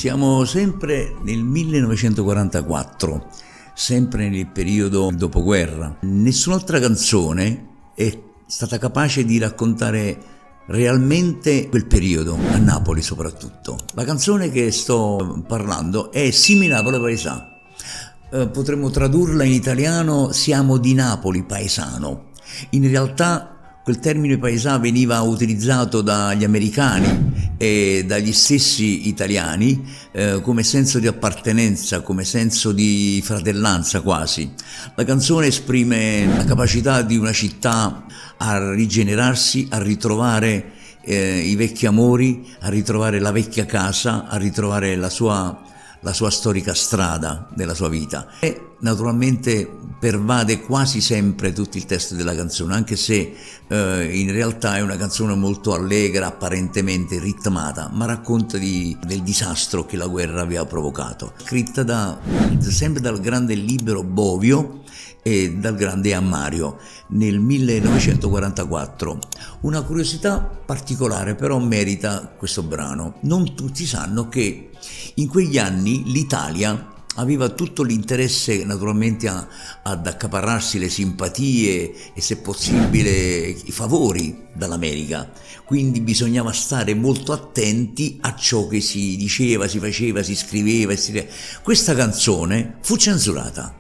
Siamo sempre nel 1944, sempre nel periodo dopoguerra. Nessun'altra canzone è stata capace di raccontare realmente quel periodo, a Napoli soprattutto. La canzone che sto parlando è Si me Napoli paesà. Potremmo tradurla in italiano Siamo di Napoli paesano. In realtà quel termine paesà veniva utilizzato dagli americani e dagli stessi italiani come senso di appartenenza, come senso di fratellanza quasi. La canzone esprime la capacità di una città a rigenerarsi, a ritrovare i vecchi amori, a ritrovare la vecchia casa, a ritrovare la sua storica strada della sua vita. E naturalmente pervade quasi sempre tutto il testo della canzone, anche se in realtà è una canzone molto allegra, apparentemente ritmata, ma racconta del disastro che la guerra aveva provocato. Scritta sempre dal grande Libero Bovio e dal grande Ammario nel 1944. Una curiosità particolare però merita questo brano. Non tutti sanno che in quegli anni l'Italia aveva tutto l'interesse naturalmente ad accaparrarsi le simpatie e se possibile i favori dall'America, quindi bisognava stare molto attenti a ciò che si diceva, si faceva, si scriveva. Questa canzone fu censurata.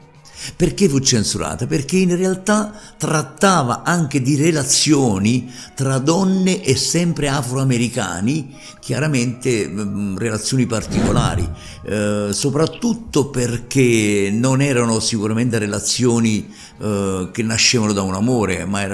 Perché fu censurata? Perché in realtà trattava anche di relazioni tra donne e sempre afroamericani, chiaramente relazioni particolari, soprattutto perché non erano sicuramente relazioni che nascevano da un amore, ma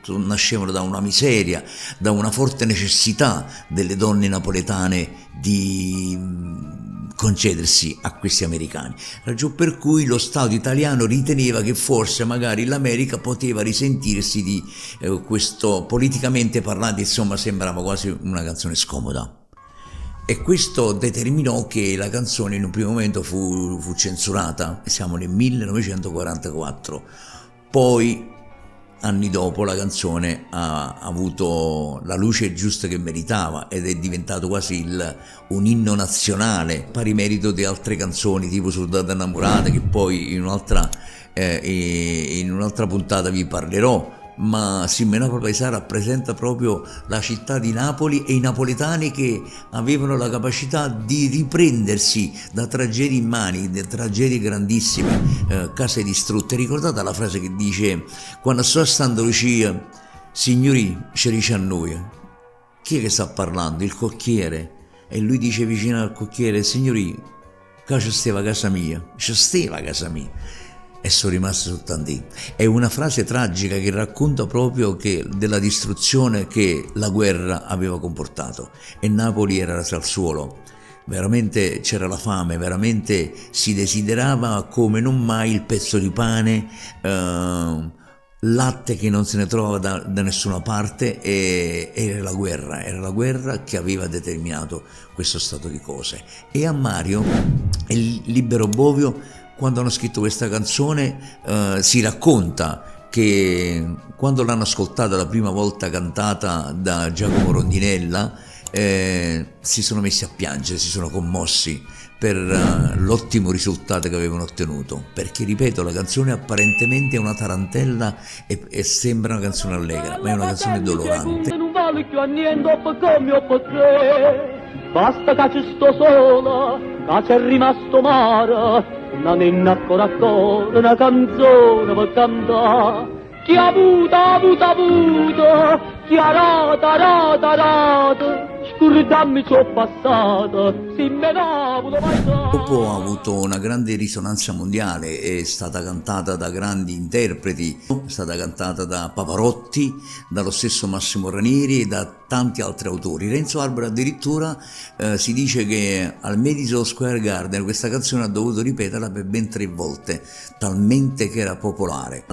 nascevano da una miseria, da una forte necessità delle donne napoletane di concedersi a questi americani, ragion per cui lo Stato italiano riteneva che forse magari l'America poteva risentirsi di questo, politicamente parlando, insomma sembrava quasi una canzone scomoda. E questo determinò che la canzone in un primo momento fu censurata, siamo nel 1944, poi anni dopo la canzone ha avuto la luce giusta che meritava ed è diventato quasi un inno nazionale, pari merito di altre canzoni tipo Soldata innamorata, che poi in un'altra puntata vi parlerò. Ma Si me Napoli paesà rappresenta proprio la città di Napoli e i napoletani che avevano la capacità di riprendersi da tragedie immani, da tragedie grandissime, case distrutte. Ricordate la frase che dice: quando sto a Santa Lucia, signori, ci dice a noi, chi è che sta parlando? Il cocchiere. E lui dice vicino al cocchiere: signori, qua c'è steva casa mia, e sono rimasto soltanto lì. È una frase tragica che racconta proprio della distruzione che la guerra aveva comportato, e Napoli era rasa al suolo. Veramente c'era la fame, veramente si desiderava come non mai il pezzo di pane, latte che non se ne trova da nessuna parte, e era la guerra che aveva determinato questo stato di cose. E Ammario e Libero Bovio, quando hanno scritto questa canzone, si racconta che quando l'hanno ascoltata la prima volta cantata da Giacomo Rondinella, si sono messi a piangere, si sono commossi per l'ottimo risultato che avevano ottenuto, perché ripeto, la canzone apparentemente è una tarantella e sembra una canzone allegra, ma è una canzone dolorante. Non vale più a niente come ho potuto. Basta che ci sto sola, che c'è rimasto mare, una nenna ancora una canzone per cantare. Chi ha avuto, chi ha rata, scordammi ciò passato, si me Napoli paesà. Dopo ha avuto una grande risonanza mondiale, è stata cantata da grandi interpreti, è stata cantata da Pavarotti, dallo stesso Massimo Ranieri e da tanti altri autori. Renzo Arbore addirittura si dice che al Madison Square Garden questa canzone ha dovuto ripeterla per ben 3 volte, talmente che era popolare.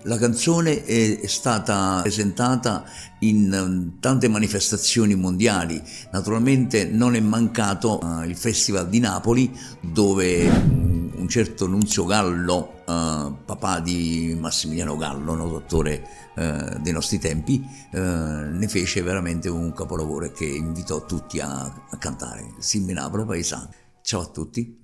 La La canzone è stata presentata in tante manifestazioni mondiali, naturalmente non è mancato il Festival di Napoli, dove un certo Nunzio Gallo, papà di Massimiliano Gallo, noto attore dei nostri tempi, ne fece veramente un capolavoro che invitò tutti a cantare. Simmenapolo paesano. Ciao a tutti.